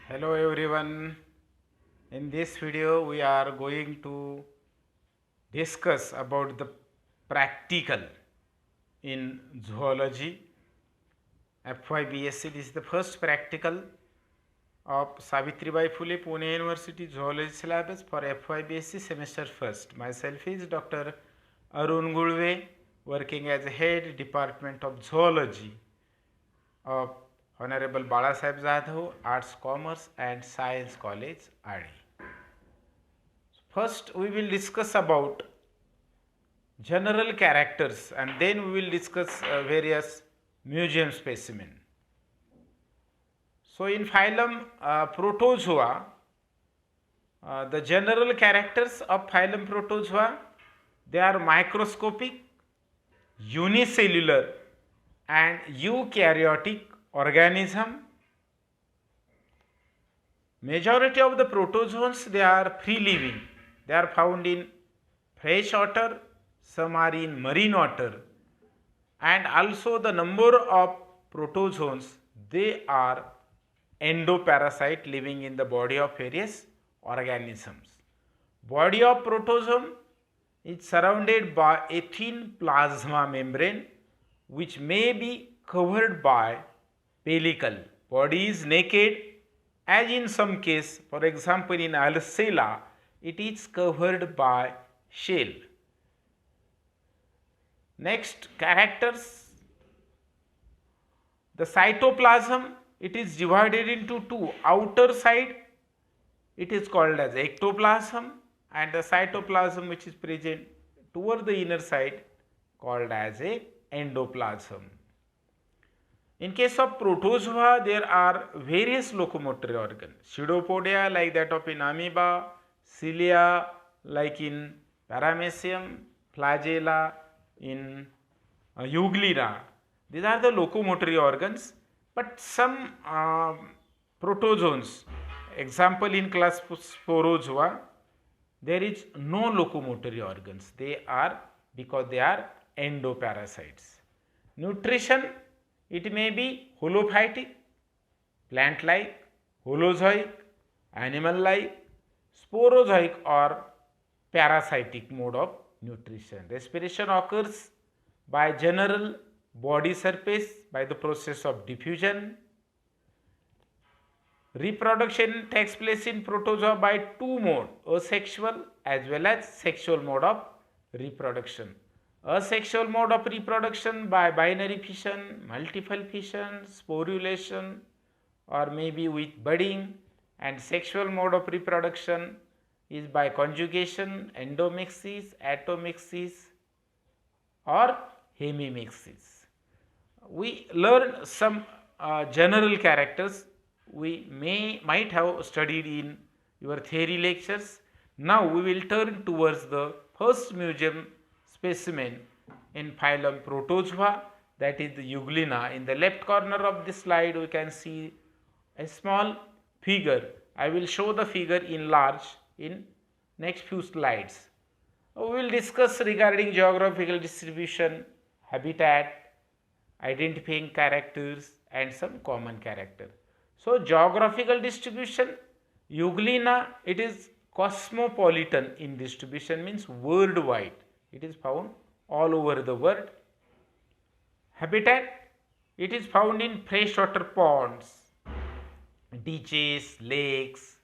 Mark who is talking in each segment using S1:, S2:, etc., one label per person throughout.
S1: Hello everyone. In this video we are going to discuss about the practical in zoology. FYBSc, this is the first practical of Savitribai Phule Pune University Zoology syllabus for FYBSc semester first. Myself is Dr. Arun Gulve, working as head department of zoology of Honorable Balasaheb Jadhav Arts, Commerce and Science College, RD. First, we will discuss about general characters and then we will discuss various museum specimen. So, in phylum Protozoa, the general characters of phylum Protozoa, they are microscopic, unicellular and eukaryotic organism. Majority of the protozoans, they are free living. They are found in fresh water, some are in marine water, and also the number of protozoans, they are endoparasite living in the body of various organisms. Body of protozoan is surrounded by a thin plasma membrane which may be covered by pellicle. Body is naked, as in some case, for example in Alcela, it is covered by shell. Next, characters. The cytoplasm, it is divided into two. Outer side, it is called as ectoplasm, and the cytoplasm which is present toward the inner side called as a endoplasm. In case of protozoa, there are various locomotor organs. Pseudopodia like that of an amoeba, cilia like in paramecium, flagella in euglena. These are the locomotory organs, but some protozoans, example in class Sporozoa, there is no locomotory organs. They are because they are endoparasites. Nutrition, it may be holophytic, plant-like, holozoic, animal-like, sporozoic or parasitic mode of nutrition. Respiration occurs by general body surface by the process of diffusion. Reproduction takes place in protozoa by two modes, asexual as well as sexual mode of reproduction. Asexual mode of reproduction by binary fission, multiple fission, sporulation or maybe with budding, and sexual mode of reproduction is by conjugation, endomixis, atomixis or hemimixis. We learn some general characters we might have studied in your theory lectures. Now we will turn towards the first museum specimen in phylum Protozoa, that is the euglena. In the left corner of this slide we can see a small figure. I will show the figure in large in next few slides. We will discuss regarding geographical distribution, habitat, identifying characters and some common character. So, geographical distribution, euglena, it is cosmopolitan in distribution, means worldwide. It is found all over the world. Habitat, it is found in freshwater ponds, ditches, lakes,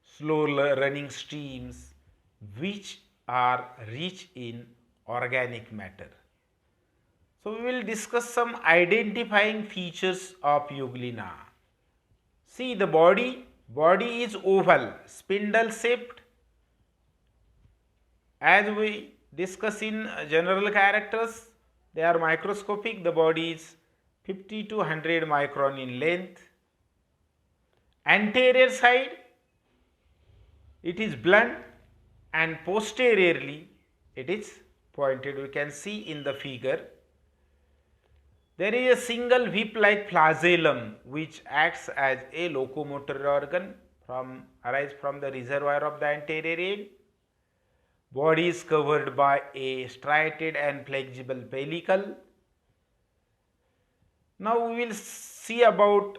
S1: slow running streams which are rich in organic matter. So, we will discuss some identifying features of euglena. See, the body is oval, spindle shaped. As we discuss in general characters, they are microscopic. The body is 50 to 100 micron in length. Anterior side, it is blunt, and posteriorly it is pointed. We can see in the figure. There is a single whip-like flagellum which acts as a locomotor organ arise from the reservoir of the anterior end. Body is covered by a striated and flexible pellicle. Now we will see about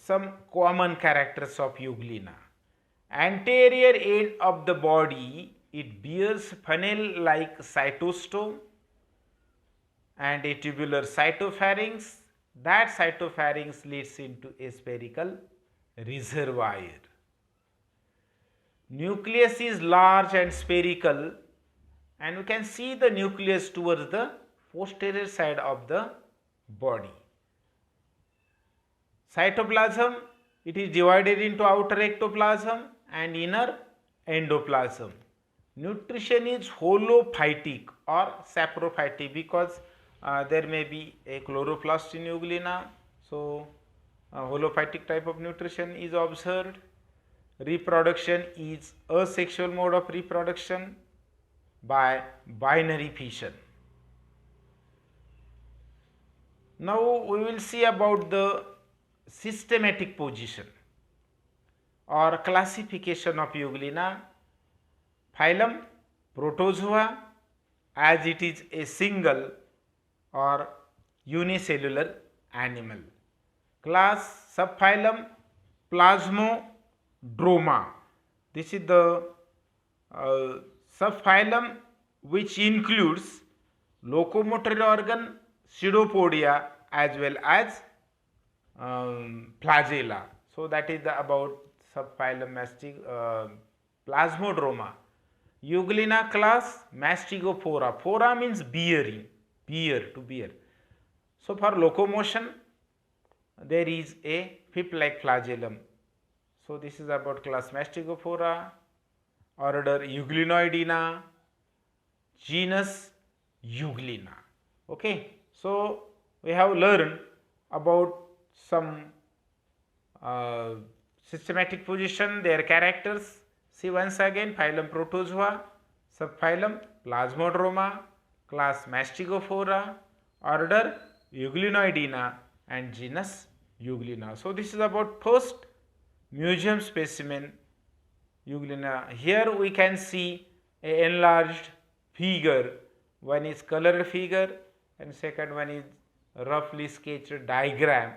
S1: some common characters of Euglena. Anterior end of the body, it bears funnel-like cytostome and a tubular cytopharynx. That cytopharynx leads into a spherical reservoir. Nucleus is large and spherical, and you can see the nucleus towards the posterior side of the body. Cytoplasm, it is divided into outer ectoplasm and inner endoplasm. Nutrition is holophytic or saprophytic because there may be a chloroplast in Euglena, so holophytic type of nutrition is observed. Reproduction is a sexual mode of reproduction by binary fission. Now we will see about the systematic position or classification of Euglena. Phylum Protozoa, as it is a single or unicellular animal. Class subphylum Plasmodroma. This is the subphylum which includes locomotor organ, pseudopodia as well as flagella. So that is about subphylum Plasmodroma. Euglena class Mastigophora. Phora means bearing, to bear. So for locomotion there is a whip-like flagellum. So this is about class Mastigophora. Order Euglenoidina, genus Euglena. Okay, so we have learned about some systematic position, their characters. See once again, phylum Protozoa, subphylum Plasmodroma, class Mastigophora, order Euglenoidina and genus Euglena. So this is about first museum specimen Euglena. Here we can see a enlarged figure. One is colored figure and second one is roughly sketched diagram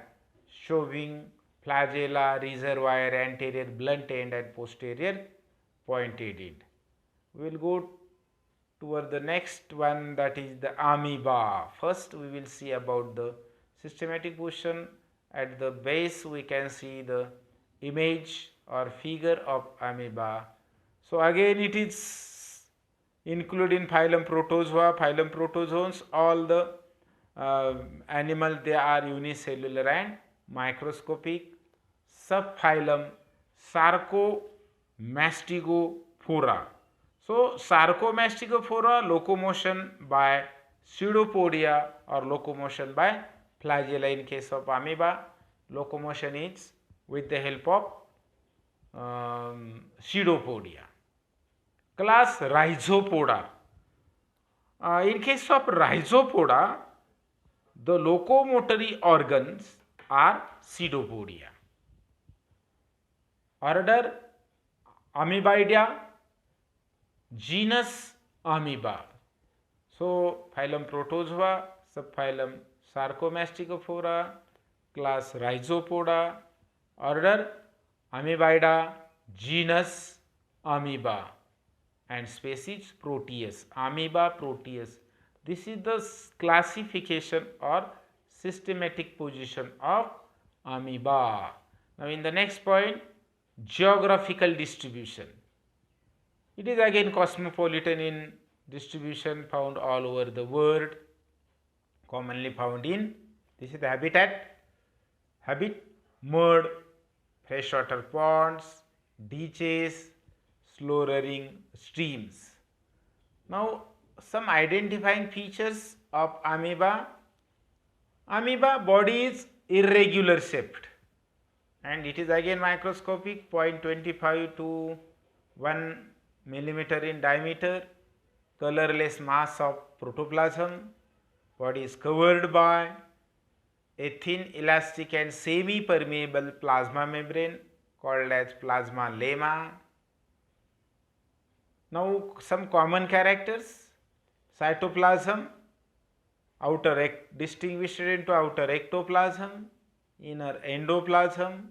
S1: showing flagella, reservoir, anterior blunt end and posterior pointed end. We will go toward the next one, that is the amoeba. First we will see about the systematic position. At the base we can see the image or figure of amoeba. So again it is included in phylum Protozoa, phylum Protozoans. All the animals, they are unicellular and microscopic. Subphylum Sarcomastigophora. So Sarcomastigophora, locomotion by pseudopodia or locomotion by flagella. In case of amoeba, locomotion is with the help of pseudopodia. Class Rhizopoda. In case of Rhizopoda, the locomotory organs are pseudopodia. Order Amoeboidea, genus Amoeba. So phylum Protozoa, subphylum Sarcomastigophora, class Rhizopoda, order Amoeboida, genus Amoeba, and species Proteus, Amoeba Proteus. This is the classification or systematic position of amoeba. Now in the next point, geographical distribution. It is again cosmopolitan in distribution, found all over the world, commonly found in, this is the habitat, mud, freshwater ponds, ditches, slow running streams. Now some identifying features of amoeba. Amoeba body is irregular shaped and it is again microscopic, 0.25 to 1 millimeter in diameter, colorless mass of protoplasm, body is covered by a thin elastic and semi-permeable plasma membrane called as plasma lemma. Now some common characters: cytoplasm, distinguished into outer ectoplasm, inner endoplasm,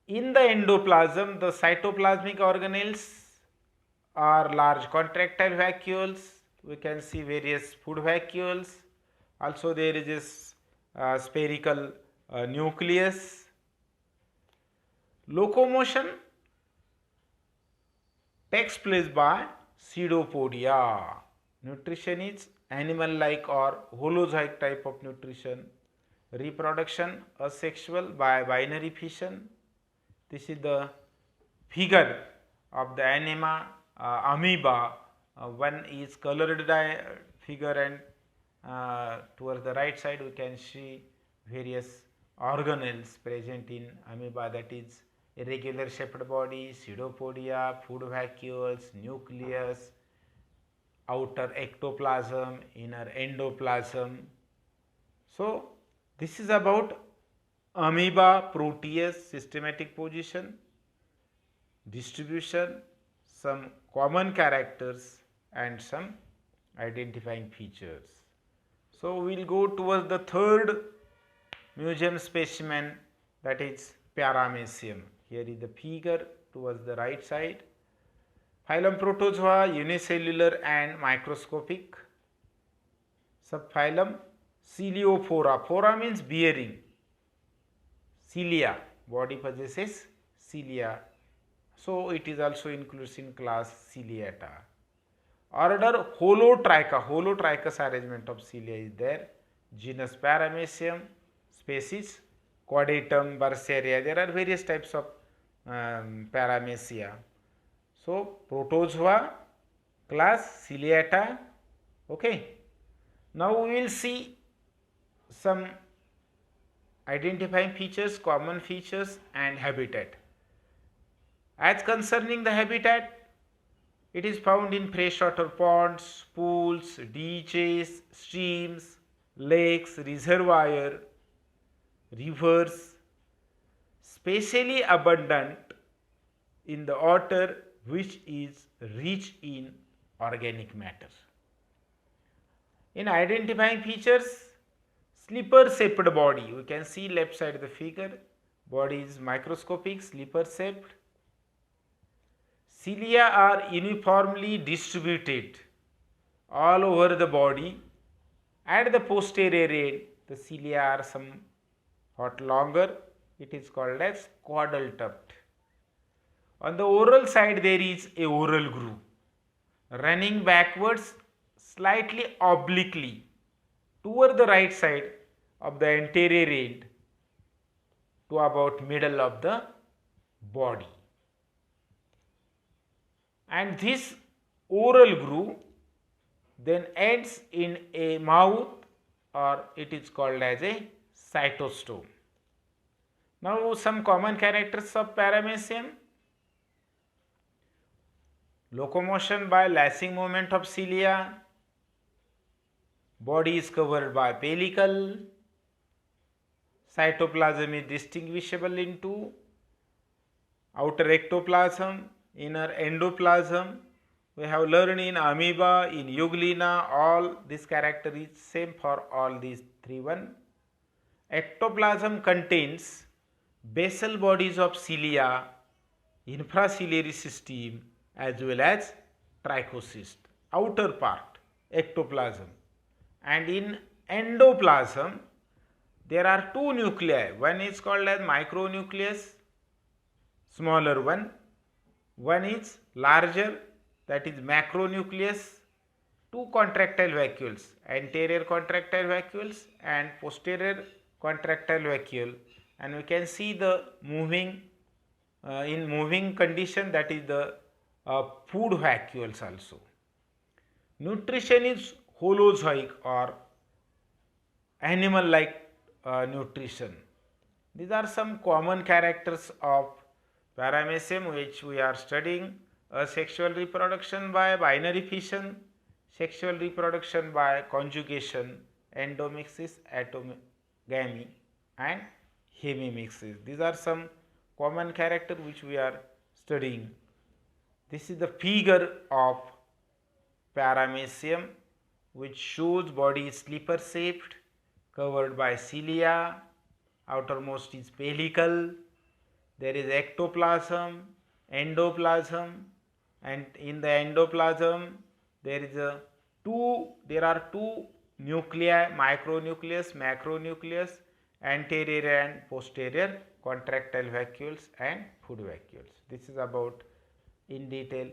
S1: In the endoplasm, the cytoplasmic organelles are large contractile vacuoles. We can see various food vacuoles. Also there is this spherical nucleus. Locomotion takes place by pseudopodia. Nutrition is animal-like or holozoic type of nutrition. Reproduction asexual by binary fission. This is the figure of the amoeba. One is colored figure, and towards the right side we can see various organelles present in amoeba, that is irregular shaped body, pseudopodia, food vacuoles, nucleus, outer ectoplasm, inner endoplasm. So this is about amoeba proteus systematic position, distribution, some common characters and some identifying features. So we will go towards the third museum specimen, that is Paramecium. Here is the figure towards the right side. Phylum Protozoa unicellular and microscopic. Subphylum Celiophora. Phora means bearing. Cilia, body possesses cilia. So it is also included in class Ciliata. Order Holotricha. Holotrichous arrangement of cilia is there. Genus Paramecium. Species Chordatum, Berseria. There are various types of Paramecia. So Protozoa, class Ciliata. Okay. Now we will see some identifying features, common features and habitat. As concerning the habitat, it is found in freshwater ponds, pools, ditches, streams, lakes, reservoir, rivers, specially abundant in the water which is rich in organic matter. In identifying features, slipper shaped body. We can see left side of the figure. Body is microscopic, slipper shaped. Cilia are uniformly distributed all over the body. At the posterior end, the cilia are somewhat longer. It is called as caudal tuft. On the oral side, there is a oral groove running backwards slightly obliquely toward the right side of the anterior end to about middle of the body. And this oral groove then ends in a mouth, or it is called as a cytostome. Now some common characters of Paramecium. Locomotion by lashing movement of cilia. Body is covered by pellicle. Cytoplasm is distinguishable into outer ectoplasm, inner endoplasm. We have learned in amoeba, in euglena, all this character is same for all these three one. Ectoplasm contains basal bodies of cilia, infraciliary system as well as trichocyst, outer part, ectoplasm. And in endoplasm, there are two nuclei. One is called as micronucleus, smaller one. One is larger, that is macronucleus. Two contractile vacuoles, anterior contractile vacuoles and posterior contractile vacuole. And we can see the moving, in moving condition, that is the food vacuoles also. Nutrition is holozoic or animal-like nutrition. These are some common characters of Paramecium which we are studying. Asexual reproduction by binary fission, sexual reproduction by conjugation, endomixis, atomogamy and hemimixis. These are some common characters which we are studying. This is the figure of Paramecium which shows body is slipper shaped, covered by cilia, outermost is pellicle, there is ectoplasm, endoplasm, and in the endoplasm there are two nuclei, micronucleus, macronucleus, anterior and posterior contractile vacuoles and food vacuoles. This is about in detail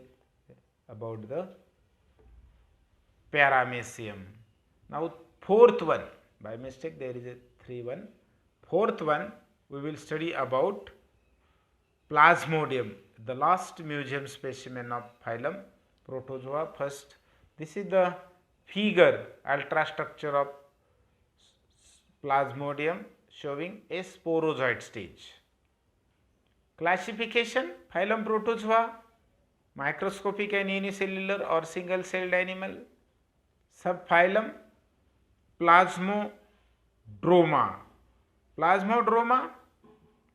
S1: about the paramecium. Now fourth one, by mistake there is a 3-1. Fourth one we will study about Plasmodium, the last museum specimen of phylum Protozoa. First, this is the figure ultrastructure of Plasmodium showing a sporozoid stage. Classification: phylum Protozoa, microscopic and unicellular or single celled animal. Subphylum Plasmodroma. Plasmodroma,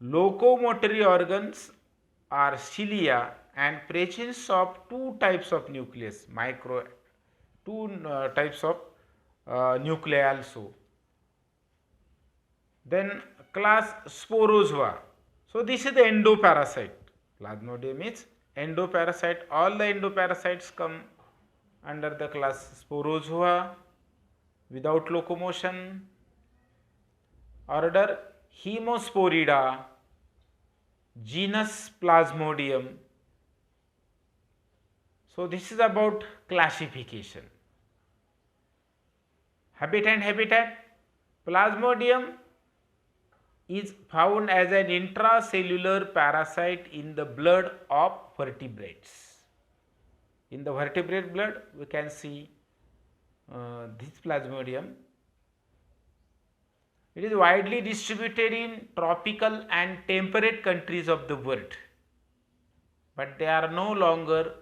S1: locomotory organs are cilia and presence of two types of nucleus, types of nuclei also. Then class Sporozoa. So this is the endoparasite. Plasmodium is endoparasite. All the endoparasites come under the class Sporozoa without locomotion. Order Hemosporida, genus Plasmodium. So this is about classification. Habitat. Plasmodium is found as an intracellular parasite in the blood of vertebrates. In the vertebrate blood we can see this Plasmodium. It is widely distributed in tropical and temperate countries of the world, but they are no longer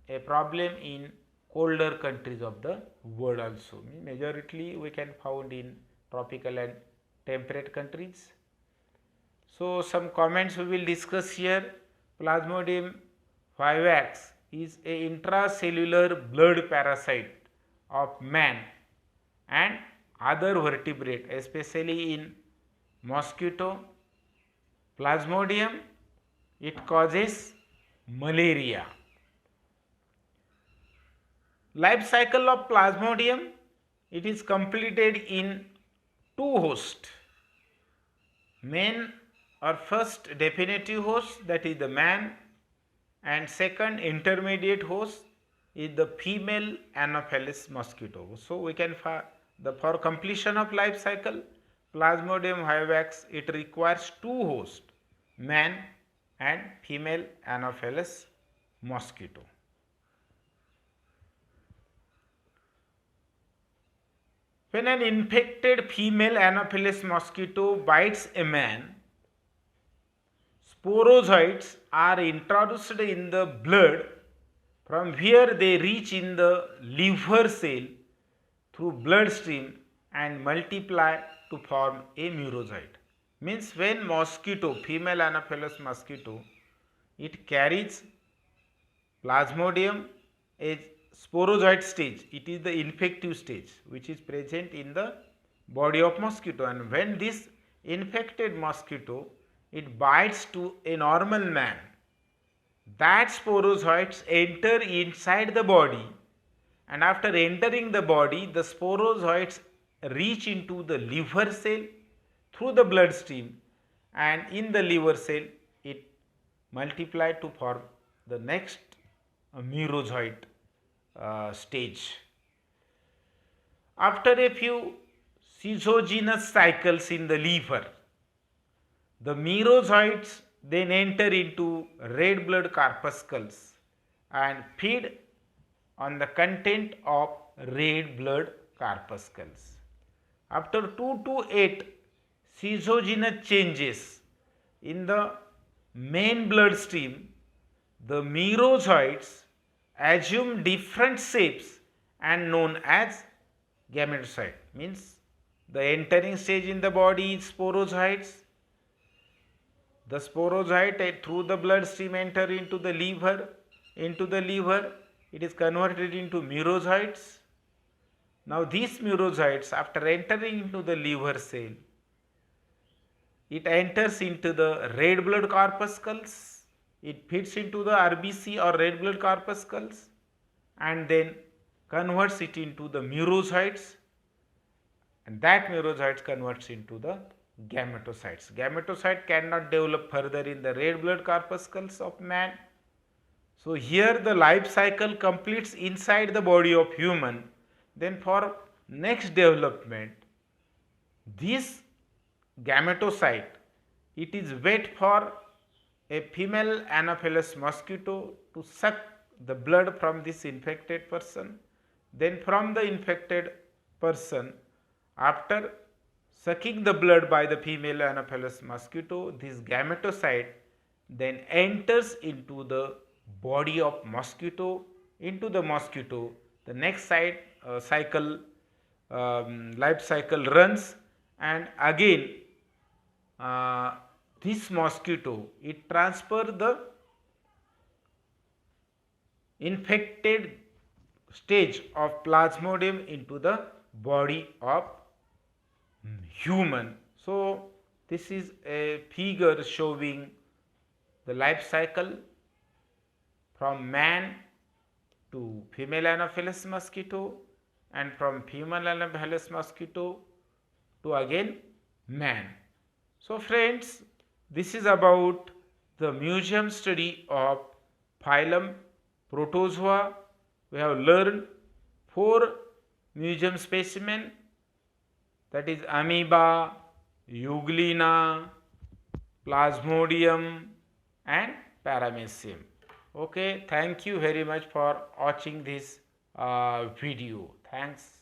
S1: a problem in colder countries of the world also. Majority we can found in tropical and temperate countries. So some comments we will discuss here. Plasmodium vivax is a intracellular blood parasite of man and other vertebrate, especially in mosquito. Plasmodium, it causes malaria. Life cycle of Plasmodium, it is completed in two hosts. Main or first definitive host, that is the man, and second intermediate host is the female Anopheles mosquito. So we can for completion of life cycle, Plasmodium vivax, it requires two hosts, man and female Anopheles mosquito. When an infected female Anopheles mosquito bites a man, sporozoites are introduced in the blood, from where they reach in the liver cell through bloodstream and multiply to form a murozoite. Means when mosquito, female Anopheles mosquito, it carries Plasmodium, a sporozoite stage, it is the infective stage which is present in the body of mosquito, and when this infected mosquito it bites to a normal man, that sporozoites enter inside the body, and after entering the body the sporozoites reach into the liver cell through the bloodstream, and in the liver cell it multiply to form the next murozoite stage. After a few schizogenous cycles in the liver, the merozoites then enter into red blood corpuscles and feed on the content of red blood corpuscles. After 2 to 8 schizogenous changes in the main bloodstream, the merozoites assume different shapes and known as gametocyte. Means the entering stage in the body is sporozoites. The sporozoite through the bloodstream enter into the liver. Into the liver it is converted into merozoites. Now these merozoites, after entering into the liver cell, it enters into the red blood corpuscles, it fits into the RBC or red blood corpuscles, and then converts it into the merozoites, and that merozoites converts into the gametocytes. Gametocyte cannot develop further in the red blood corpuscles of man. So here the life cycle completes inside the body of human. Then for next development, this gametocyte, it is wait for a female Anopheles mosquito to suck the blood from this infected person. Then from the infected person, after sucking the blood by the female Anopheles mosquito, this gametocyte then enters into the body of mosquito, into the mosquito. The next cycle, life cycle runs, and again this mosquito, it transfer the infected stage of Plasmodium into the body of human. So this is a figure showing the life cycle from man to female Anopheles mosquito, and from female Anopheles mosquito to again man. So friends, this is about the museum study of phylum Protozoa. We have learned 4 museum specimen, that is amoeba, euglena, plasmodium and paramecium. Okay, thank you very much for watching this video. Thanks.